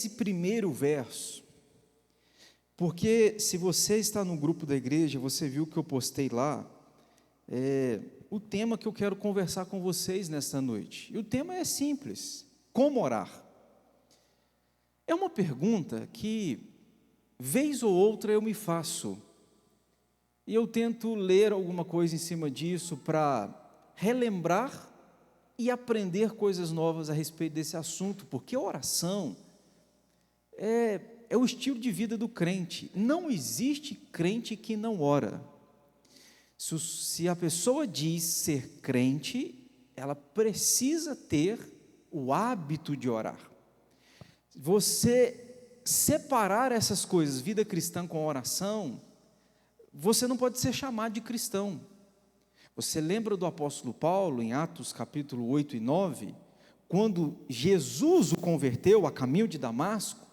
esse primeiro verso, porque se você está no grupo da igreja, você viu que eu postei lá, o tema que eu quero conversar com vocês nesta noite. E o tema é simples: como orar? É uma pergunta que, vez ou outra, eu me faço, e eu tento ler alguma coisa em cima disso para relembrar e aprender coisas novas a respeito desse assunto, porque a oração é o estilo de vida do crente. Não existe crente que não ora. Se a pessoa diz ser crente, ela precisa ter o hábito de orar. Você separar essas coisas, vida cristã com oração, você não pode ser chamado de cristão. Você lembra do apóstolo Paulo, em Atos capítulo 8 e 9, quando Jesus o converteu a caminho de Damasco?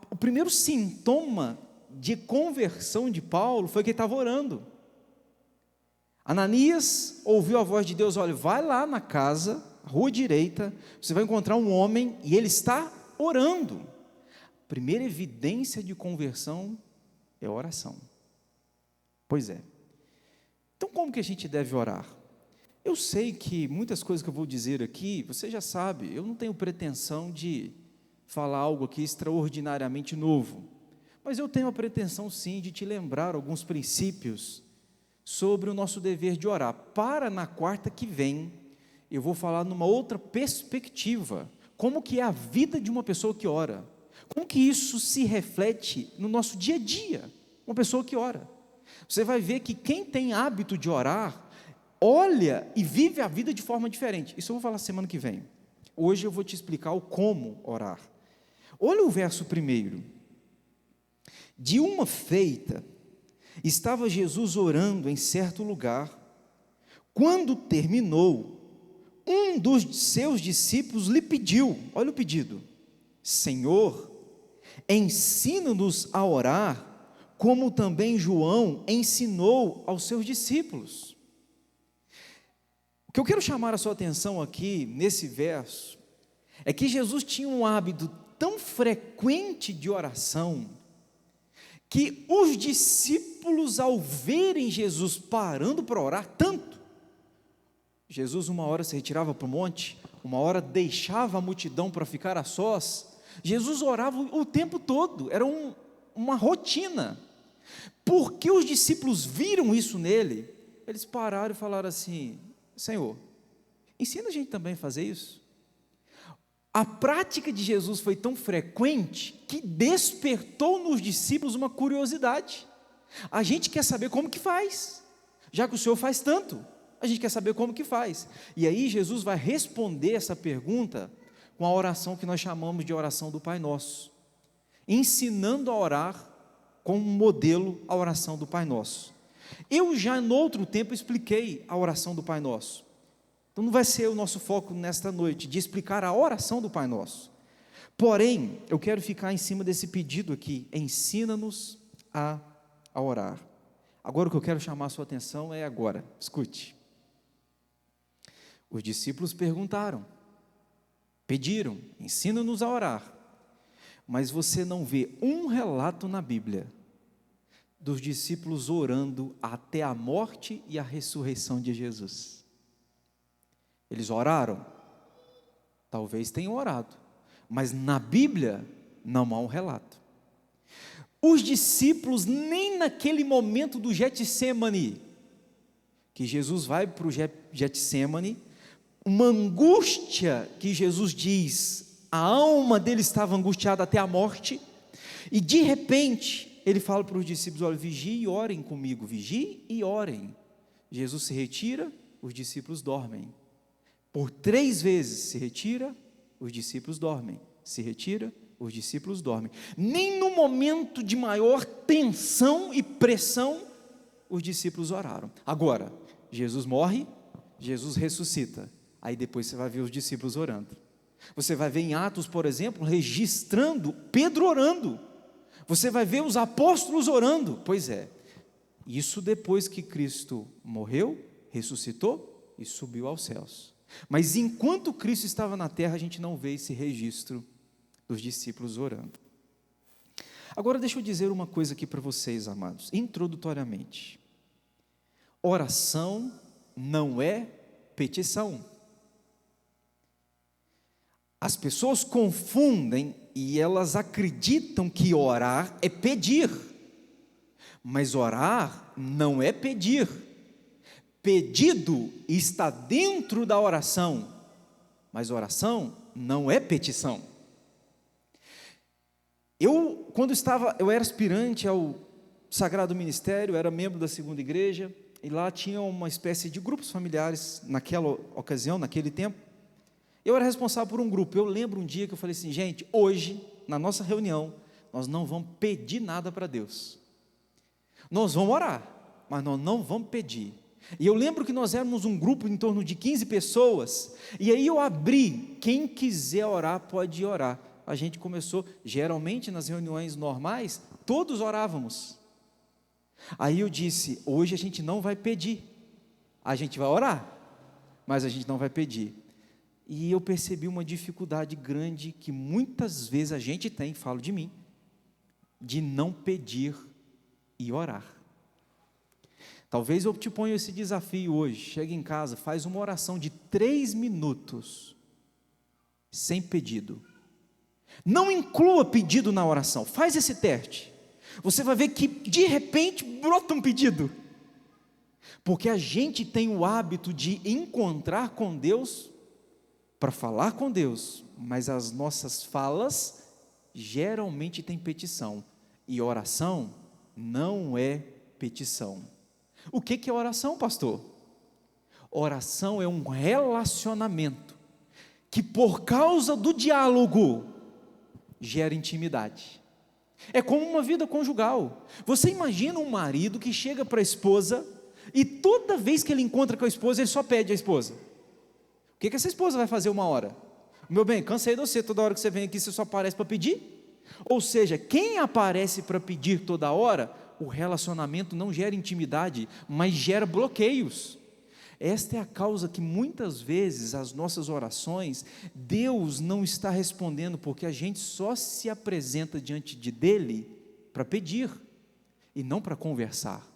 O primeiro sintoma de conversão de Paulo foi que ele estava orando. Ananias ouviu a voz de Deus: olha, vai lá na casa, rua direita, você vai encontrar um homem e ele está orando. A primeira evidência de conversão é a oração. Pois é. Então, como que a gente deve orar? Eu sei que muitas coisas que eu vou dizer aqui, você já sabe, eu não tenho pretensão de falar algo aqui extraordinariamente novo, mas eu tenho a pretensão sim de te lembrar alguns princípios sobre o nosso dever de orar. Para na quarta que vem, eu vou falar numa outra perspectiva, como que é a vida de uma pessoa que ora, como que isso se reflete no nosso dia a dia, uma pessoa que ora. Você vai ver que quem tem hábito de orar, olha e vive a vida de forma diferente. Isso eu vou falar semana que vem. Hoje eu vou te explicar o como orar. Olha o verso 1. De uma feita, estava Jesus orando em certo lugar. Quando terminou, um dos seus discípulos lhe pediu, olha o pedido: Senhor, ensina-nos a orar, como também João ensinou aos seus discípulos. O que eu quero chamar a sua atenção aqui, nesse verso, é que Jesus tinha um hábito tão frequente de oração, que os discípulos, ao verem Jesus parando para orar, tanto, Jesus uma hora se retirava para o monte, uma hora deixava a multidão para ficar a sós, Jesus orava o tempo todo, era uma rotina. Porque os discípulos viram isso nele, eles pararam e falaram assim: Senhor, ensina a gente também a fazer isso. A prática de Jesus foi tão frequente que despertou nos discípulos uma curiosidade. A gente quer saber como que faz, já que o Senhor faz tanto, a gente quer saber como que faz. E aí Jesus vai responder essa pergunta com a oração que nós chamamos de oração do Pai Nosso, ensinando a orar como modelo a oração do Pai Nosso. Eu já no outro tempo expliquei a oração do Pai Nosso. Então não vai ser o nosso foco nesta noite de explicar a oração do Pai Nosso. Porém, eu quero ficar em cima desse pedido aqui: ensina-nos a orar. Agora o que eu quero chamar a sua atenção é agora, escute. Os discípulos perguntaram, pediram: ensina-nos a orar. Mas você não vê um relato na Bíblia dos discípulos orando até a morte e a ressurreição de Jesus. Eles oraram? Talvez tenham orado, mas na Bíblia não há um relato. Os discípulos, nem naquele momento do Getsêmani, que Jesus vai para o Getsêmani, uma angústia que Jesus diz, a alma dele estava angustiada até a morte, e de repente, ele fala para os discípulos: olha, vigiem e orem comigo, vigiem e orem. Jesus se retira, os discípulos dormem. Por 3 vezes se retira, os discípulos dormem, se retira, os discípulos dormem. Nem no momento de maior tensão e pressão, os discípulos oraram. Agora, Jesus morre, Jesus ressuscita, aí depois você vai ver os discípulos orando. Você vai ver em Atos, por exemplo, registrando Pedro orando. Você vai ver os apóstolos orando. Pois é, isso depois que Cristo morreu, ressuscitou e subiu aos céus. Mas enquanto Cristo estava na terra, a gente não vê esse registro dos discípulos orando. Agora deixa eu dizer uma coisa aqui para vocês, amados, introdutoriamente. Oração não é petição. As pessoas confundem e elas acreditam que orar é pedir, mas orar não é pedir. Pedido está dentro da oração, mas oração não é petição. Eu era aspirante ao Sagrado Ministério, era membro da segunda igreja, e lá tinha uma espécie de grupos familiares, naquela ocasião, naquele tempo. Eu era responsável por um grupo. Eu lembro um dia que eu falei assim: gente, hoje, na nossa reunião, nós não vamos pedir nada para Deus. Nós vamos orar, mas nós não vamos pedir. E eu lembro que nós éramos um grupo em torno de 15 pessoas, e aí eu abri, quem quiser orar, pode orar. A gente começou, geralmente nas reuniões normais, todos orávamos. Aí eu disse: hoje a gente não vai pedir, a gente vai orar, mas a gente não vai pedir. E eu percebi uma dificuldade grande que muitas vezes a gente tem, falo de mim, de não pedir e orar. Talvez eu te ponha esse desafio hoje. Chega em casa, faz uma oração de 3 minutos, sem pedido. Não inclua pedido na oração, faz esse teste. Você vai ver que de repente brota um pedido. Porque a gente tem o hábito de encontrar com Deus, para falar com Deus, mas as nossas falas geralmente têm petição, e oração não é petição. O que é oração, pastor? Oração é um relacionamento que, por causa do diálogo, gera intimidade. É como uma vida conjugal. Você imagina um marido que chega para a esposa e toda vez que ele encontra com a esposa, ele só pede a esposa. O que essa esposa vai fazer uma hora? Meu bem, cansei de você, toda hora que você vem aqui, você só aparece para pedir? Ou seja, quem aparece para pedir toda hora, o relacionamento não gera intimidade, mas gera bloqueios. Esta é a causa que muitas vezes as nossas orações, Deus não está respondendo, porque a gente só se apresenta diante dele para pedir, e não para conversar.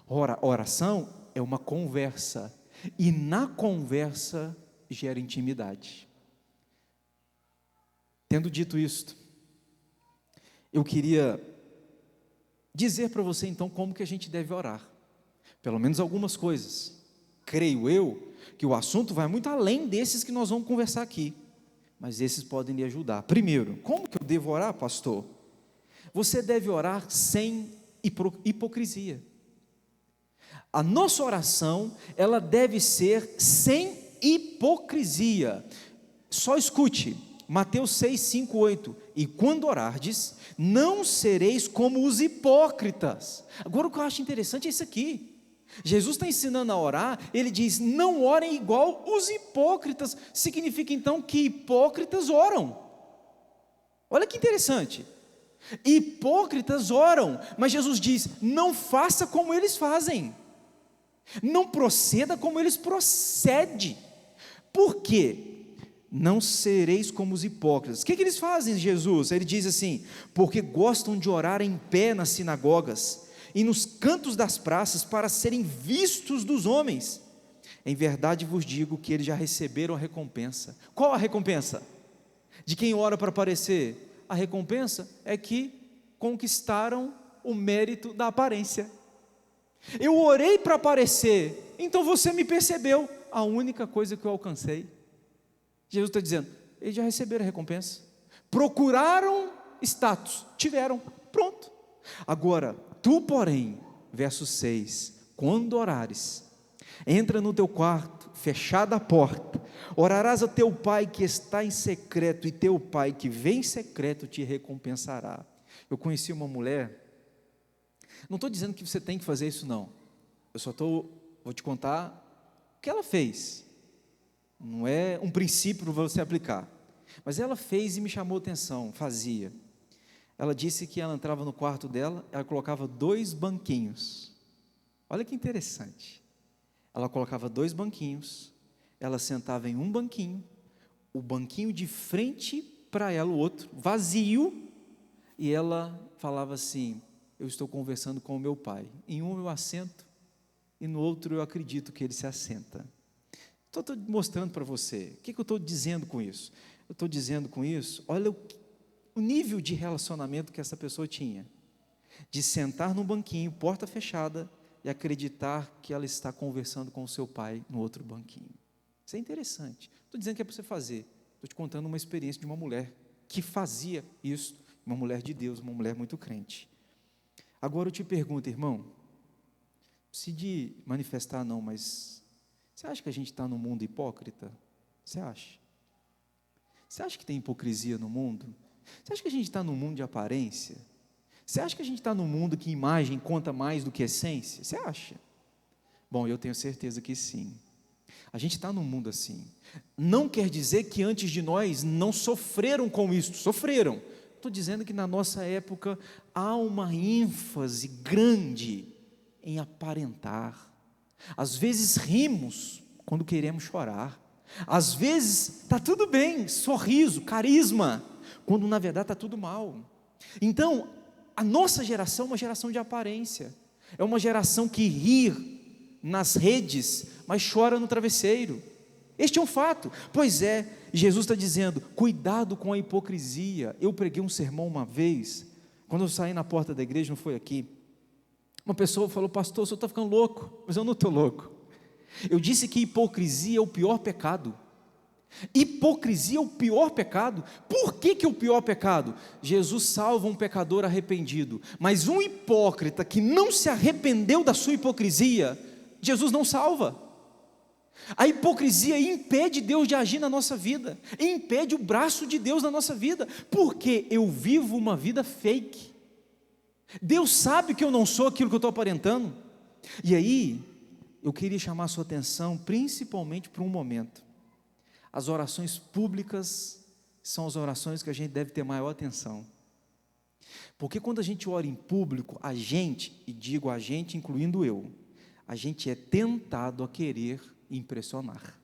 Oração é uma conversa, e na conversa gera intimidade. Tendo dito isto, eu queria dizer para você então como que a gente deve orar, pelo menos algumas coisas. Creio eu que o assunto vai muito além desses que nós vamos conversar aqui, mas esses podem lhe ajudar. Primeiro, como que eu devo orar, pastor? Você deve orar sem hipocrisia. A nossa oração, ela deve ser sem hipocrisia. Só escute, Mateus 6, 5, 8, e quando orardes, não sereis como os hipócritas. Agora o que eu acho interessante é isso aqui. Jesus está ensinando a orar, ele diz: não orem igual os hipócritas. Significa então que hipócritas oram. Olha que interessante, hipócritas oram, mas Jesus diz: não faça como eles fazem, não proceda como eles procedem. Por quê? Não sereis como os hipócritas. O que eles fazem, Jesus? Ele diz assim: porque gostam de orar em pé nas sinagogas e nos cantos das praças para serem vistos dos homens. Em verdade vos digo que eles já receberam a recompensa. Qual a recompensa? De quem ora para aparecer? A recompensa é que conquistaram o mérito da aparência. Eu orei para aparecer, então você me percebeu. A única coisa que eu alcancei. Jesus está dizendo, eles já receberam a recompensa. Procuraram status, tiveram, pronto. Agora, tu porém, verso 6, quando orares, entra no teu quarto, fechada a porta, orarás a teu pai que está em secreto, e teu pai que vem em secreto te recompensará. Eu conheci uma mulher, não estou dizendo que você tem que fazer isso não, eu só vou te contar o que ela fez, não é um princípio para você aplicar, mas ela fez e me chamou a atenção, fazia. Ela disse que ela entrava no quarto dela, ela colocava 2 banquinhos, olha que interessante, ela colocava 2 banquinhos, ela sentava em um banquinho, o banquinho de frente para ela o outro, vazio, e ela falava assim: eu estou conversando com o meu pai, em um eu assento, e no outro eu acredito que ele se assenta. Estou mostrando para você, o que eu estou dizendo com isso? Eu estou dizendo com isso, olha o nível de relacionamento que essa pessoa tinha, de sentar num banquinho, porta fechada, e acreditar que ela está conversando com o seu pai no outro banquinho. Isso é interessante. Estou dizendo que é para você fazer, estou te contando uma experiência de uma mulher que fazia isso, uma mulher de Deus, uma mulher muito crente. Agora eu te pergunto, irmão, não precisa de manifestar não, mas você acha que a gente está num mundo hipócrita? Você acha? Você acha que tem hipocrisia no mundo? Você acha que a gente está num mundo de aparência? Você acha que a gente está num mundo que imagem conta mais do que essência? Você acha? Bom, eu tenho certeza que sim. A gente está num mundo assim. Não quer dizer que antes de nós não sofreram com isso, sofreram. Estou dizendo que na nossa época há uma ênfase grande em aparentar. Às vezes rimos quando queremos chorar. Às vezes está tudo bem, sorriso, carisma, quando na verdade está tudo mal. Então, a nossa geração é uma geração de aparência. É uma geração que ri nas redes, mas chora no travesseiro. Este é um fato. Pois é, Jesus está dizendo, cuidado com a hipocrisia. Eu preguei um sermão uma vez, quando eu saí na porta da igreja, não foi aqui, uma pessoa falou: pastor, o senhor está ficando louco. Mas eu não estou louco. Eu disse que hipocrisia é o pior pecado. Hipocrisia é o pior pecado. Por que é o pior pecado? Jesus salva um pecador arrependido, mas um hipócrita que não se arrependeu da sua hipocrisia, Jesus não salva. A hipocrisia impede Deus de agir na nossa vida, impede o braço de Deus na nossa vida, porque eu vivo uma vida fake. Deus sabe que eu não sou aquilo que eu estou aparentando. E aí, eu queria chamar a sua atenção, principalmente para um momento. As orações públicas são as orações que a gente deve ter maior atenção. Porque quando a gente ora em público, a gente, e digo a gente incluindo eu, a gente é tentado a querer impressionar.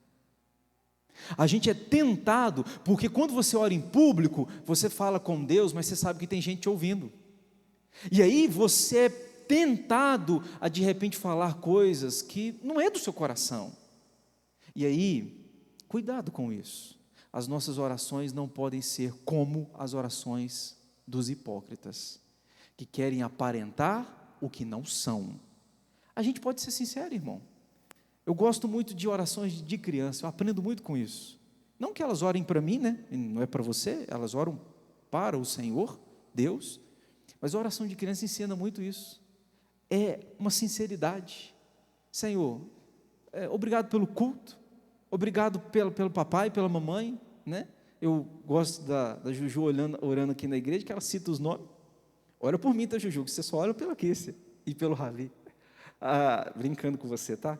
A gente é tentado, porque quando você ora em público, você fala com Deus, mas você sabe que tem gente te ouvindo. E aí você é tentado a de repente falar coisas que não é do seu coração. E aí, cuidado com isso. As nossas orações não podem ser como as orações dos hipócritas, que querem aparentar o que não são. A gente pode ser sincero, irmão. Eu gosto muito de orações de criança, eu aprendo muito com isso. Não que elas orem para mim, né? Não é para você, elas oram para o Senhor, Deus. Mas a oração de criança ensina muito isso. É uma sinceridade. Senhor, obrigado pelo culto, obrigado pelo papai, pela mamãe, né? Eu gosto da Juju orando aqui na igreja, que ela cita os nomes. Ora por mim, tá, Juju, que você só ora pela Kécia e pelo Ravi. Brincando com você, tá?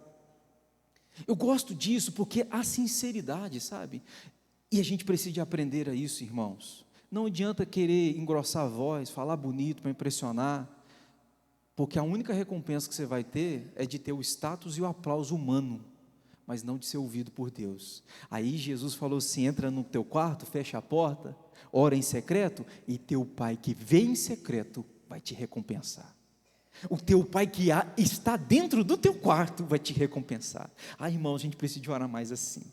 Eu gosto disso porque há sinceridade, sabe? E a gente precisa de aprender a isso, irmãos. Não adianta querer engrossar a voz, falar bonito para impressionar, porque a única recompensa que você vai ter é de ter o status e o aplauso humano, mas não de ser ouvido por Deus. Aí Jesus falou assim: entra no teu quarto, fecha a porta, ora em secreto, e teu pai que vê em secreto vai te recompensar. O teu pai que está dentro do teu quarto vai te recompensar. Irmãos, a gente precisa de orar mais assim.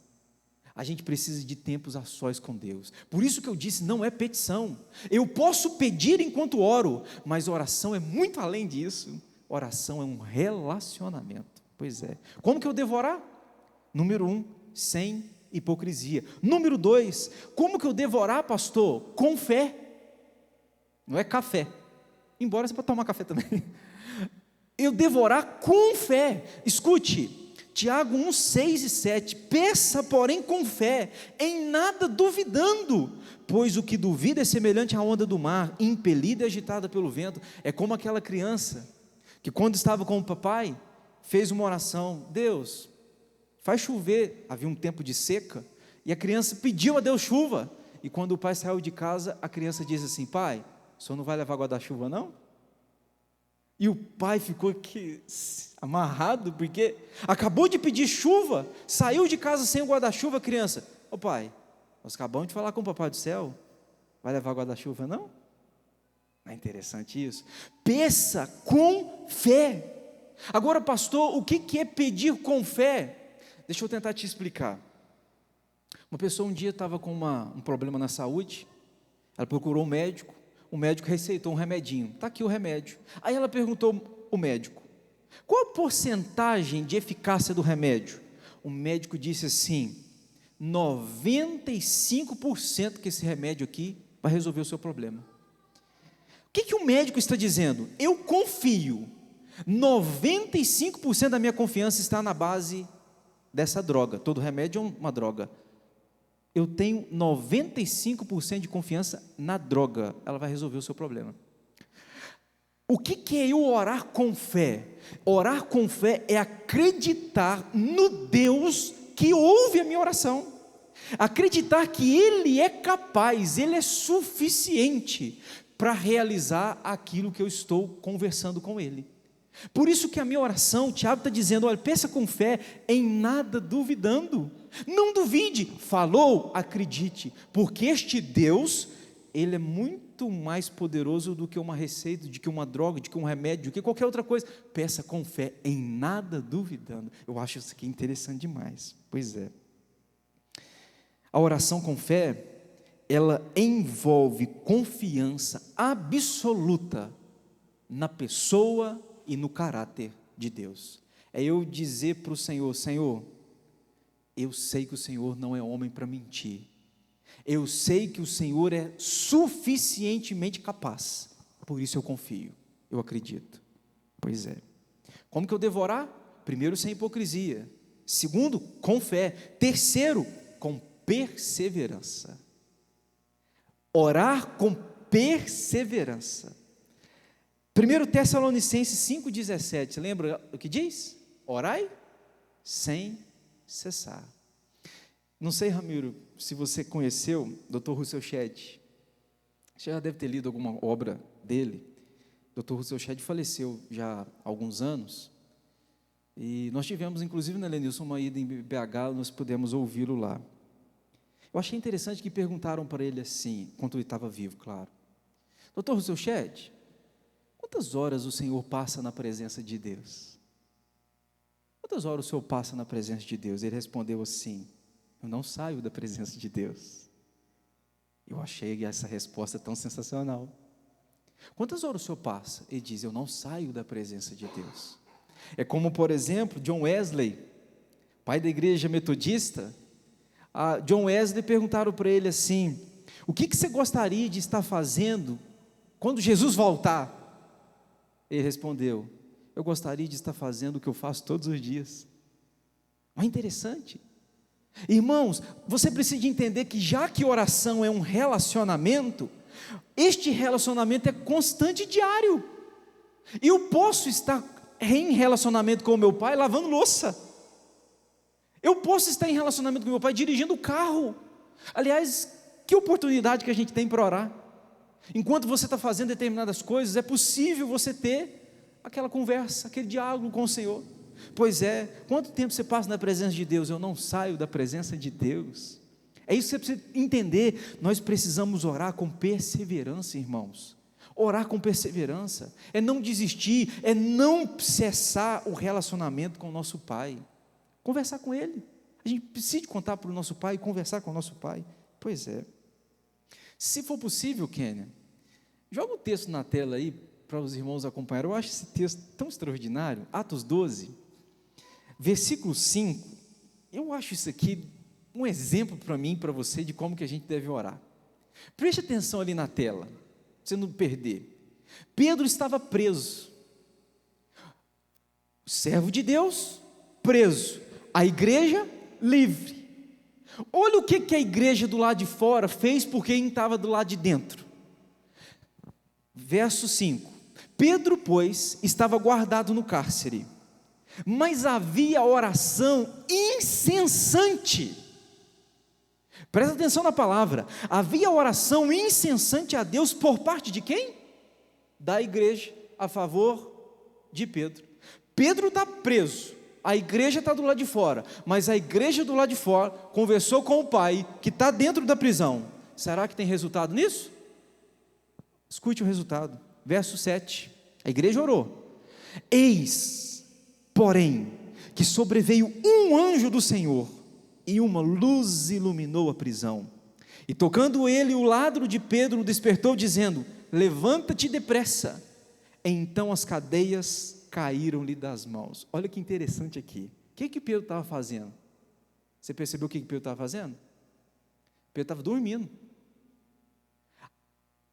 A gente precisa de tempos a sós com Deus. Por isso que eu disse, não é petição. Eu posso pedir enquanto oro, mas oração é muito além disso. Oração é um relacionamento. Pois é. Como que eu devo orar? Número 1, sem hipocrisia. Número 2, como que eu devo orar, pastor? Com fé. Não é café. Embora você pode tomar café também. Eu devo orar com fé. Escute, Tiago 1, 6 e 7, peça porém com fé, em nada duvidando, pois o que duvida é semelhante à onda do mar, impelida e agitada pelo vento. É como aquela criança, que quando estava com o papai, fez uma oração: Deus, faz chover. Havia um tempo de seca, e a criança pediu a Deus chuva, e quando o pai saiu de casa, a criança disse assim: pai, o senhor não vai levar guarda-chuva não? E o pai ficou aqui amarrado, porque acabou de pedir chuva, saiu de casa sem o guarda-chuva. A criança: ô pai, nós acabamos de falar com o papai do céu, Vai levar guarda-chuva, não? Não é interessante isso? Peça com fé. Agora, pastor, o que é pedir com fé? Deixa eu tentar te explicar. Uma pessoa um dia estava com um problema na saúde, ela procurou um médico, o médico receitou um remedinho, está aqui o remédio. Aí ela perguntou ao médico, qual a porcentagem de eficácia do remédio? O médico disse assim, 95% que esse remédio aqui vai resolver o seu problema. O que o médico está dizendo? Eu confio, 95% da minha confiança está na base dessa droga, todo remédio é uma droga. Eu tenho 95% de confiança na droga, ela vai resolver o seu problema. O que é eu orar com fé? Orar com fé é acreditar no Deus que ouve a minha oração, acreditar que Ele é capaz, Ele é suficiente para realizar aquilo que eu estou conversando com Ele. Por isso que a minha oração, o Tiago está dizendo, olha, peça com fé, em nada duvidando, não duvide, falou, acredite, porque este Deus, Ele é muito mais poderoso do que uma receita, do que uma droga, do que um remédio, do que qualquer outra coisa, peça com fé, em nada duvidando. Eu acho isso aqui interessante demais, pois é. A oração com fé, ela envolve confiança absoluta na pessoa e no caráter de Deus. É eu dizer para o Senhor, Senhor, eu sei que o Senhor não é homem para mentir, eu sei que o Senhor é suficientemente capaz, por isso eu confio, eu acredito. Pois é. Como que eu devo orar? Primeiro, sem hipocrisia. Segundo, com fé. Terceiro, com perseverança. Orar com perseverança. 1 Tessalonicenses 5,17, lembra o que diz? Orai sem cessar. Não sei, Ramiro, se você conheceu Dr. Russell Shedd, você já deve ter lido alguma obra dele. Dr. Russell Shedd faleceu já há alguns anos, e nós tivemos, inclusive, na Lenilson, uma ida em BH, nós pudemos ouvi-lo lá. Eu achei interessante que perguntaram para ele assim, enquanto ele estava vivo, claro, Dr. Russell Shedd, quantas horas o Senhor passa na presença de Deus? Quantas horas o Senhor passa na presença de Deus? Ele respondeu assim, eu não saio da presença de Deus. Eu achei essa resposta tão sensacional. Quantas horas o Senhor passa? Ele diz, eu não saio da presença de Deus. É como, por exemplo, John Wesley, pai da igreja metodista. John Wesley perguntaram para ele assim, o que você gostaria de estar fazendo quando Jesus voltar? Ele respondeu, eu gostaria de estar fazendo o que eu faço todos os dias. Mas interessante. Irmãos, você precisa entender que já que oração é um relacionamento, este relacionamento é constante e diário. Eu posso estar em relacionamento com o meu pai lavando louça. Eu posso estar em relacionamento com o meu pai dirigindo o carro. Aliás, que oportunidade que a gente tem para orar. Enquanto você está fazendo determinadas coisas, é possível você ter aquela conversa, aquele diálogo com o Senhor. Pois é, quanto tempo você passa na presença de Deus? Eu não saio da presença de Deus. É isso que você precisa entender. Nós precisamos orar com perseverança, irmãos. Orar com perseverança é não desistir, é não cessar o relacionamento com o nosso Pai. Conversar com Ele. A gente precisa contar para o nosso Pai, conversar com o nosso Pai. Pois é. Se for possível, Kênia, joga o texto na tela aí, para os irmãos acompanharem. Eu acho esse texto tão extraordinário. Atos 12, versículo 5. Eu acho isso aqui um exemplo para mim e para você de como que a gente deve orar. Preste atenção ali na tela, para você não perder. Pedro estava preso. O servo de Deus, preso. A igreja, livre. Olha o que a igreja do lado de fora fez por quem estava do lado de dentro. Verso 5. Pedro, pois, estava guardado no cárcere, mas havia oração incessante. Presta atenção na palavra. Havia oração incessante a Deus por parte de quem? Da igreja, a favor de Pedro. Pedro está preso, a igreja está do lado de fora, mas a igreja do lado de fora conversou com o pai, que está dentro da prisão. será que tem resultado nisso? Escute o resultado, verso 7, a igreja orou: eis, porém, que sobreveio um anjo do Senhor, e uma luz iluminou a prisão, e tocando ele o ladro de Pedro, o despertou, dizendo: levanta-te depressa. Então as cadeias caíram-lhe das mãos. Olha que interessante aqui, o que Pedro estava fazendo? Você percebeu o que Pedro estava fazendo? Pedro estava dormindo.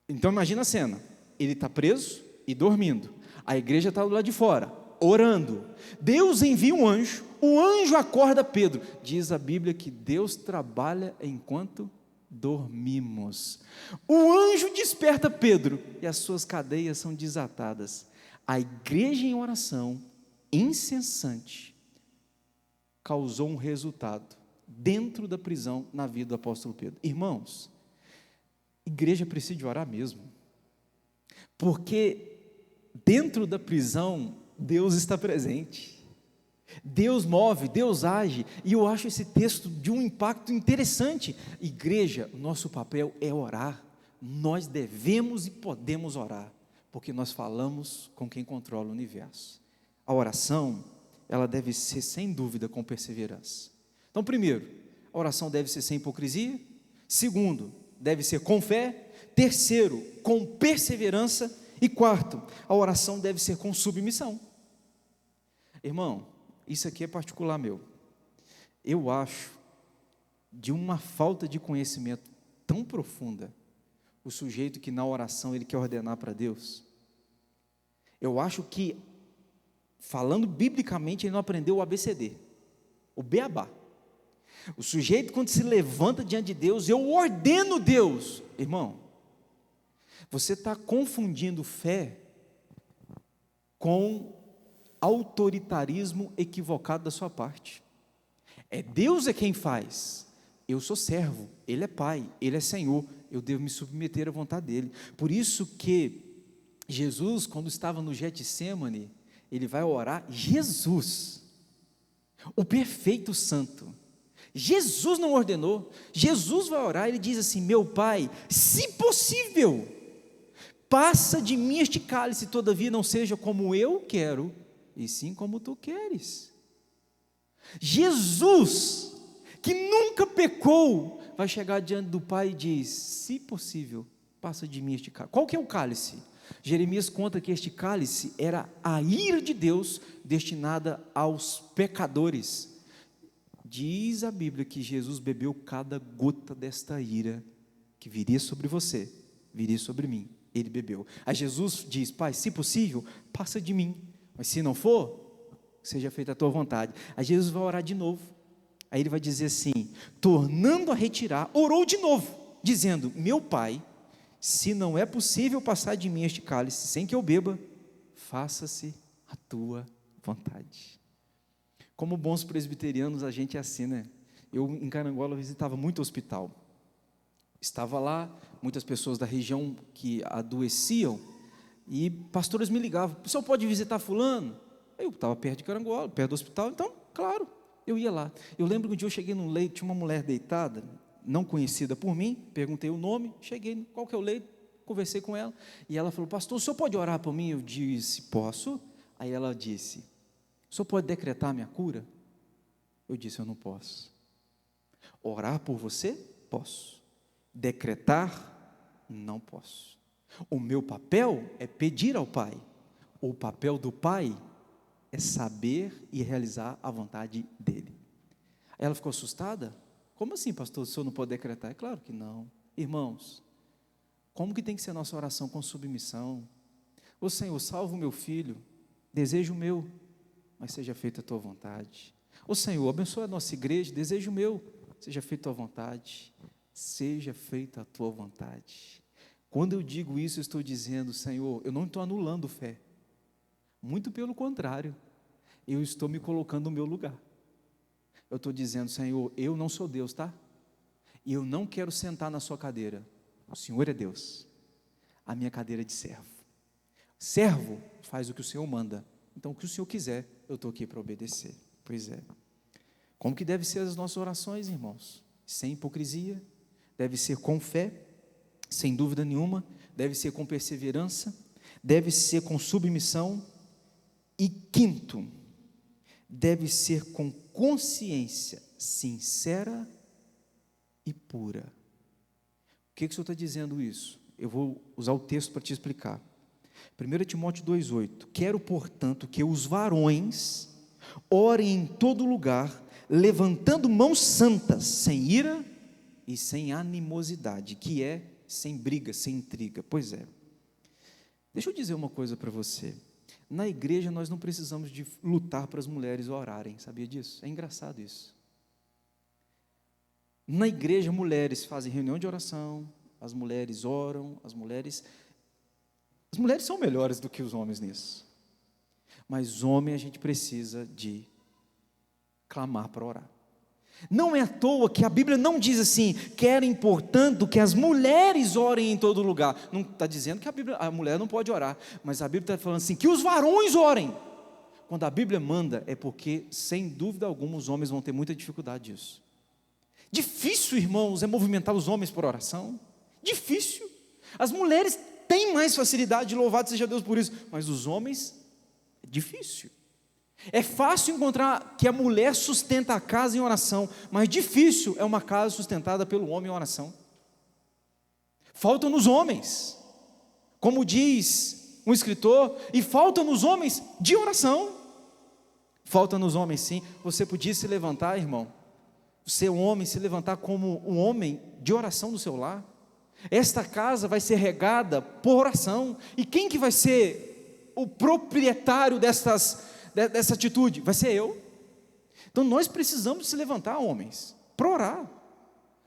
Então imagina a cena, ele está preso e dormindo, a igreja está do lado de fora, orando, Deus envia um anjo, o anjo acorda Pedro, diz a Bíblia que Deus trabalha enquanto dormimos, o anjo desperta Pedro, e as suas cadeias são desatadas, a igreja em oração, incessante, causou um resultado, dentro da prisão, na vida do apóstolo Pedro. Irmãos, igreja precisa de orar mesmo, porque dentro da prisão, Deus está presente, Deus move, Deus age, e eu acho esse texto de um impacto interessante. Igreja, nosso papel é orar, nós devemos e podemos orar, porque nós falamos com quem controla o universo. A oração, ela deve ser sem dúvida com perseverança. Então, primeiro, a oração deve ser sem hipocrisia. Segundo, deve ser com fé. Terceiro, com perseverança. E quarto, a oração deve ser com submissão. Irmão, isso aqui é particular meu. Eu acho de uma falta de conhecimento tão profunda o sujeito que na oração ele quer ordenar para Deus. Eu acho que, falando biblicamente, ele não aprendeu o ABCD, o beabá. O sujeito, quando se levanta diante de Deus, eu ordeno Deus. Irmão, você está confundindo fé com autoritarismo equivocado da sua parte. Deus é quem faz, eu sou servo, Ele é Pai, Ele é Senhor, eu devo me submeter à vontade dEle. Por isso que Jesus, quando estava no Getsêmani, Ele vai orar, Jesus, o perfeito santo, Jesus não ordenou, Jesus vai orar, ele diz assim: meu Pai, se possível, passa de mim este cálice, todavia não seja como eu quero, e sim como tu queres. Jesus, que nunca pecou, vai chegar diante do Pai e diz: se possível, passa de mim este cálice. Qual que é o cálice? Jeremias conta que este cálice era a ira de Deus destinada aos pecadores. Diz a Bíblia que Jesus bebeu cada gota desta ira que viria sobre você, viria sobre mim, ele bebeu. Aí Jesus diz: Pai, se possível, passa de mim, mas se não for, seja feita a tua vontade. Aí Jesus vai orar de novo, aí ele vai dizer assim, tornando a retirar, orou de novo, dizendo: meu Pai, se não é possível passar de mim este cálice sem que eu beba, faça-se a tua vontade. Como bons presbiterianos, a gente é assim, né? Eu, em Carangola, visitava muito hospital. Estava lá, muitas pessoas da região que adoeciam, e pastores me ligavam: o senhor pode visitar fulano? Eu estava perto de Carangola, perto do hospital, então, claro, eu ia lá. Eu lembro que um dia eu cheguei num leito, tinha uma mulher deitada, não conhecida por mim, perguntei o nome, cheguei, qual que é o leito? Conversei com ela, e ela falou: pastor, o senhor pode orar por mim? Eu disse: posso. Aí ela disse: o senhor pode decretar a minha cura? Eu disse: eu não posso. Orar por você? Posso. Decretar? Não posso. O meu papel é pedir ao Pai. O papel do Pai é saber e realizar a vontade dEle. Ela ficou assustada. Como assim, pastor, o senhor não pode decretar? É claro que não. Irmãos, como que tem que ser a nossa oração? Com submissão. Ô Senhor, salva o meu filho, desejo meu, mas seja feita a tua vontade. Ô Senhor, abençoa a nossa igreja, desejo meu, seja feita a tua vontade, seja feita a tua vontade. Quando eu digo isso, eu estou dizendo: Senhor, eu não estou anulando fé, muito pelo contrário, eu estou me colocando no meu lugar. Eu estou dizendo: Senhor, eu não sou Deus, tá? E eu não quero sentar na sua cadeira, o Senhor é Deus, a minha cadeira é de servo. Servo faz o que o Senhor manda, então o que o Senhor quiser, eu estou aqui para obedecer. Pois é. Como que devem ser as nossas orações, irmãos? Sem hipocrisia, deve ser com fé, sem dúvida nenhuma, deve ser com perseverança, deve ser com submissão, e quinto, deve ser com consciência sincera e pura. O que o Senhor está dizendo isso? Eu vou usar o texto para te explicar. 1 Timóteo 2,8: quero, portanto, que os varões orem em todo lugar, levantando mãos santas, sem ira e sem animosidade, que é sem briga, sem intriga. Pois é. Deixa eu dizer uma coisa para você. Na igreja nós não precisamos de lutar para as mulheres orarem, sabia disso? É engraçado isso. Na igreja, mulheres fazem reunião de oração, as mulheres oram, as mulheres são melhores do que os homens nisso. Mas homem a gente precisa de clamar para orar. Não é à toa que a Bíblia não diz assim, querem, portanto, que as mulheres orem em todo lugar. Não está dizendo que a mulher não pode orar, mas a Bíblia está falando assim, que os varões orem. Quando a Bíblia manda, é porque, sem dúvida alguma, os homens vão ter muita dificuldade disso. Difícil, irmãos, é movimentar os homens por oração. Difícil. As mulheres têm mais facilidade, louvado seja Deus por isso, mas os homens, é difícil. É fácil encontrar que a mulher sustenta a casa em oração, mas difícil é uma casa sustentada pelo homem em oração. Faltam nos homens, como diz um escritor, e faltam nos homens de oração. Falta nos homens sim. Você podia se levantar, irmão, ser um homem, se levantar como um homem de oração do seu lar. Esta casa vai ser regada por oração. E quem que vai ser o proprietário dessa atitude? Vai ser eu. Então nós precisamos se levantar, homens, para orar,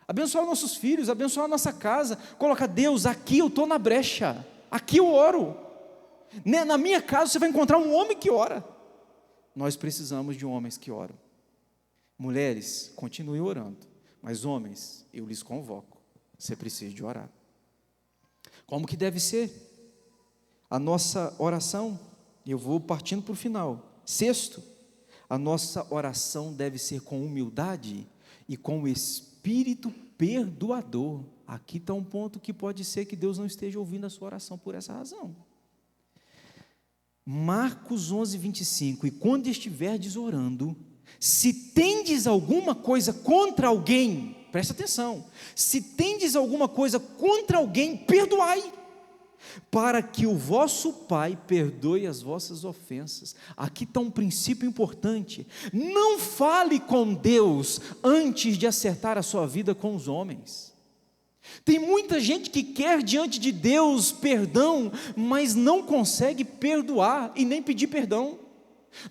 abençoar nossos filhos, abençoar a nossa casa, colocar Deus, aqui eu estou na brecha, aqui eu oro. Na minha casa você vai encontrar um homem que ora. Nós precisamos de homens que oram. Mulheres, continuem orando, mas homens, eu lhes convoco, você precisa de orar. Como que deve ser a nossa oração? Eu vou partindo para o final. Sexto, a nossa oração deve ser com humildade e com o espírito perdoador. Aqui está um ponto que pode ser que Deus não esteja ouvindo a sua oração por essa razão. Marcos 11:25: e quando estiverdes orando, se tendes alguma coisa contra alguém, presta atenção, se tendes alguma coisa contra alguém, perdoai, para que o vosso Pai perdoe as vossas ofensas. Aqui está um princípio importante: não fale com Deus antes de acertar a sua vida com os homens. Tem muita gente que quer diante de Deus perdão, mas não consegue perdoar e nem pedir perdão.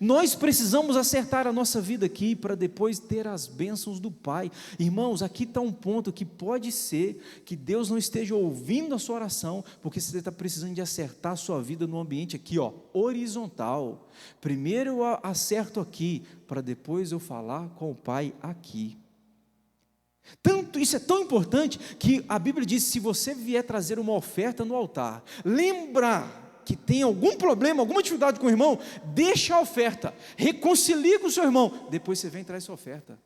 Nós precisamos acertar a nossa vida aqui, para depois ter as bênçãos do Pai. Irmãos, aqui está um ponto que pode ser que Deus não esteja ouvindo a sua oração, porque você está precisando de acertar a sua vida no ambiente aqui, horizontal. Primeiro eu acerto aqui, para depois eu falar com o Pai aqui. Tanto, isso é tão importante, que a Bíblia diz, se você vier trazer uma oferta no altar, lembra que tem algum problema, alguma dificuldade com o irmão, deixa a oferta, reconcilie com o seu irmão, depois você vem e traz sua oferta.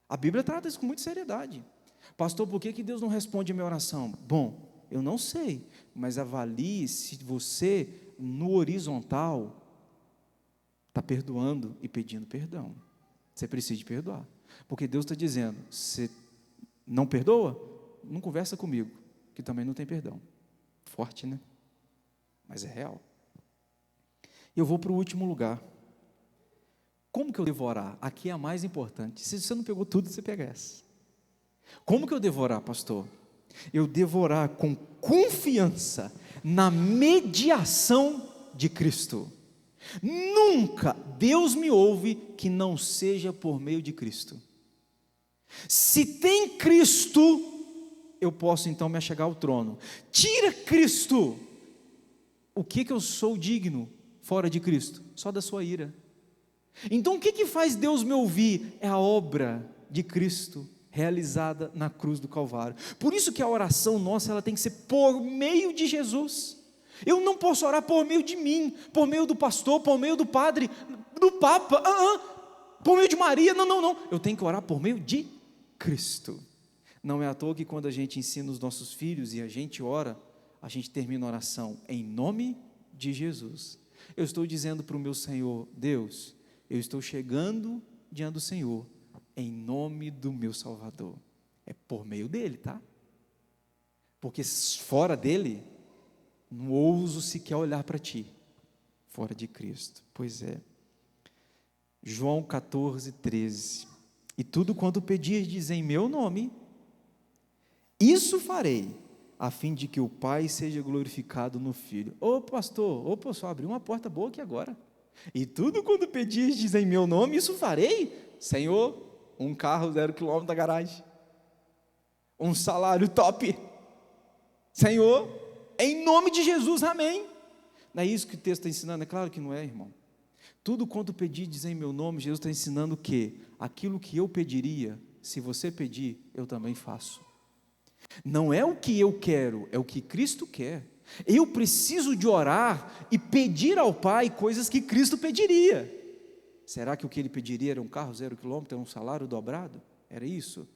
A Bíblia trata isso com muita seriedade. Pastor, por que Deus não responde a minha oração? Bom, eu não sei, mas avalie se você, no horizontal, está perdoando e pedindo perdão. Você precisa de perdoar, porque Deus está dizendo, você não perdoa? Não conversa comigo, que também não tem perdão. Forte, né? Mas é real. Eu vou para o último lugar. Como que eu devo orar? Aqui é a mais importante. Se você não pegou tudo, você pega essa. Como que eu devo orar, pastor? Eu devo orar com confiança na mediação de Cristo. Nunca Deus me ouve que não seja por meio de Cristo. Se tem Cristo, eu posso então me achegar ao trono. Tira Cristo, o que eu sou digno fora de Cristo? Só da sua ira. Então o que faz Deus me ouvir? É a obra de Cristo realizada na cruz do Calvário. Por isso que a oração nossa, ela tem que ser por meio de Jesus. Eu não posso orar por meio de mim, por meio do pastor, por meio do padre, do Papa, por meio de Maria, não. Eu tenho que orar por meio de Cristo. Não é à toa que quando a gente ensina os nossos filhos e a gente ora, a gente termina a oração em nome de Jesus. Eu estou dizendo para o meu Senhor, Deus, eu estou chegando diante do Senhor, em nome do meu Salvador. É por meio dele, tá? Porque fora dele, não ouso sequer olhar para ti, fora de Cristo. Pois é. João 14, 13. E tudo quanto pedirdes em meu nome, isso farei, a fim de que o Pai seja glorificado no Filho. Ô pastor, abriu uma porta boa aqui agora. E tudo quanto pedirdes em meu nome, isso farei. Senhor, um carro 0 km da garagem, um salário top. Senhor, em nome de Jesus, amém. Não é isso que o texto está ensinando? É claro que não é, irmão. Tudo quanto pedirdes em meu nome, Jesus está ensinando que aquilo que eu pediria, se você pedir, eu também faço. Não é o que eu quero, é o que Cristo quer. Eu preciso de orar e pedir ao Pai coisas que Cristo pediria. Será que o que ele pediria era um carro 0 km, um salário dobrado? Era isso?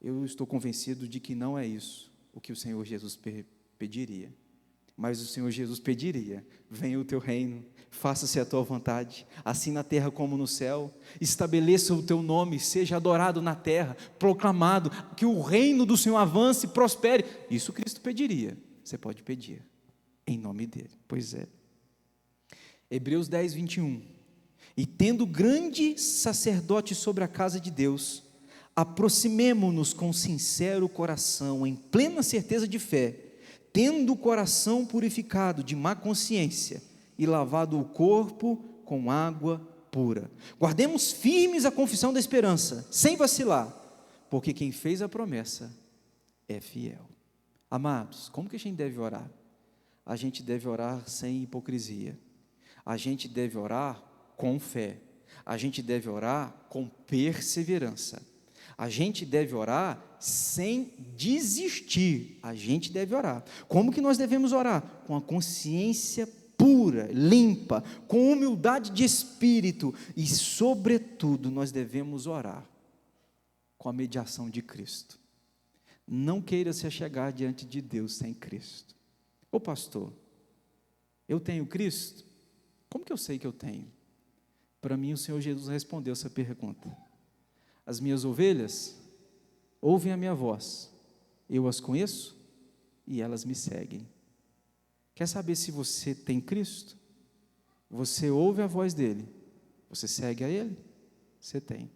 Eu estou convencido de que não é isso o que o Senhor Jesus pediria. Mas o Senhor Jesus pediria: venha o teu reino, faça-se a tua vontade, assim na terra como no céu, estabeleça o teu nome, seja adorado na terra, proclamado, que o reino do Senhor avance e prospere. Isso Cristo pediria. Você pode pedir em nome dele. Pois é. Hebreus 10, 21. E tendo grande sacerdote sobre a casa de Deus, aproximemo-nos com sincero coração, em plena certeza de fé, tendo o coração purificado de má consciência e lavado o corpo com água pura. Guardemos firmes a confissão da esperança, sem vacilar, porque quem fez a promessa é fiel. Amados, como que a gente deve orar? A gente deve orar sem hipocrisia. A gente deve orar com fé. A gente deve orar com perseverança. A gente deve orar sem desistir. A gente deve orar. Como que nós devemos orar? Com a consciência pura, limpa, com humildade de espírito e, sobretudo, nós devemos orar com a mediação de Cristo. Não queira se achegar diante de Deus sem Cristo. Ô pastor, eu tenho Cristo? Como que eu sei que eu tenho? Para mim o Senhor Jesus respondeu essa pergunta. As minhas ovelhas ouvem a minha voz, eu as conheço e elas me seguem. Quer saber se você tem Cristo? Você ouve a voz dele, você segue a ele? Você tem.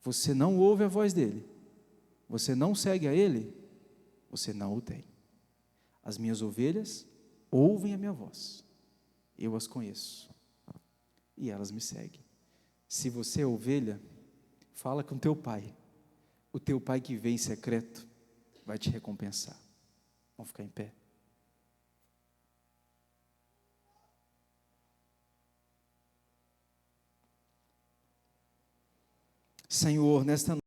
Você não ouve a voz dele, você não segue a ele? Você não o tem. As minhas ovelhas ouvem a minha voz, eu as conheço e elas me seguem. Se você é ovelha, fala com teu pai. O teu pai que vem em secreto vai te recompensar. Vamos ficar em pé. Senhor, nesta noite